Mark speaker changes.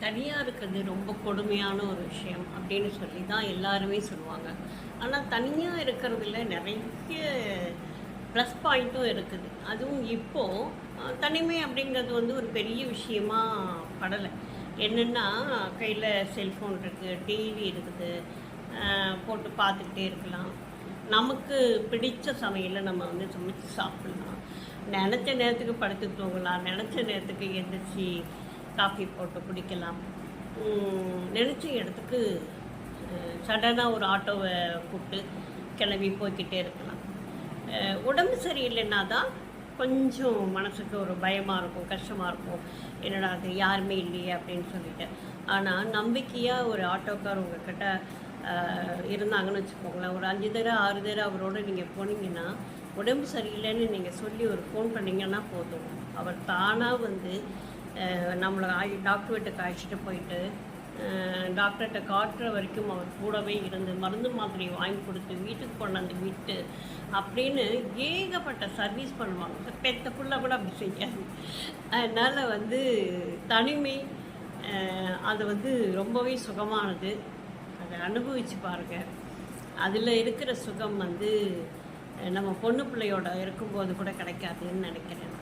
Speaker 1: தனியாக இருக்கிறது ரொம்ப கொடுமையான ஒரு விஷயம் அப்படின்னு சொல்லி தான் எல்லாருமே சொல்லுவாங்க. ஆனால் தனியாக இருக்கிறதுல நிறைய ப்ளஸ் பாயிண்ட்டும் இருக்குது. அதுவும் இப்போது தனிமை அப்படிங்கிறது வந்து ஒரு பெரிய விஷயமா படலை. என்னென்னா கையில் செல்ஃபோன் இருக்குது, டிவி இருக்குது, போட்டு பார்த்துக்கிட்டே இருக்கலாம். நமக்கு பிடித்த சமையலை நம்ம வந்து சமைச்சு சாப்பிட்லாம். நினச்ச நேரத்துக்கு படுத்து தூங்கலாம், நினச்ச நேரத்துக்கு எந்திரிச்சு காஃபி போட்டு குடிக்கலாம். நினச்ச இடத்துக்கு சடனாக ஒரு ஆட்டோவை கூப்பிட்டு கிளம்பி போய்கிட்டே இருக்கலாம். உடம்பு சரியில்லைன்னா தான் கொஞ்சம் மனசுக்கு ஒரு பயமாக இருக்கும், கஷ்டமாக இருக்கும். என்னடா அது யாருமே இல்லையே அப்படின்னு சொல்லிட்டு. ஆனால் நம்பிக்கையாக ஒரு ஆட்டோக்கார் உங்கள்கிட்ட இருந்தாங்கன்னு வச்சுக்கோங்களேன், ஒரு 5 தடவை 6 தடவை அவரோட நீங்கள் போனீங்கன்னா, உடம்பு சரியில்லைன்னு நீங்கள் சொல்லி ஒரு ஃபோன் பண்ணிங்கன்னா போதும், அவர் தானாக வந்து நம்மளை டாக்டர் வீட்டுக்கு அழைச்சிட்டு போயிட்டு டாக்டர்கிட்ட காட்டுற வரைக்கும் அவர் கூடவே இருந்து மருந்து மாத்திரை வாங்கி கொடுத்து வீட்டுக்கு கொண்டாந்து விட்டு அப்படின்னு ஏகப்பட்ட சர்வீஸ் பண்ணுவாங்க. பெத்த புள்ள கூட அப்படி செய்யாது. அதனால் வந்து தனிமை அது வந்து ரொம்பவே சுகமானது. அதை அனுபவித்து பாருங்கள். அதில் இருக்கிற சுகம் வந்து நம்ம பொண்ணு பிள்ளையோட இருக்கும்போது கூட கிடைக்காதுன்னு நினைக்கிறேன்.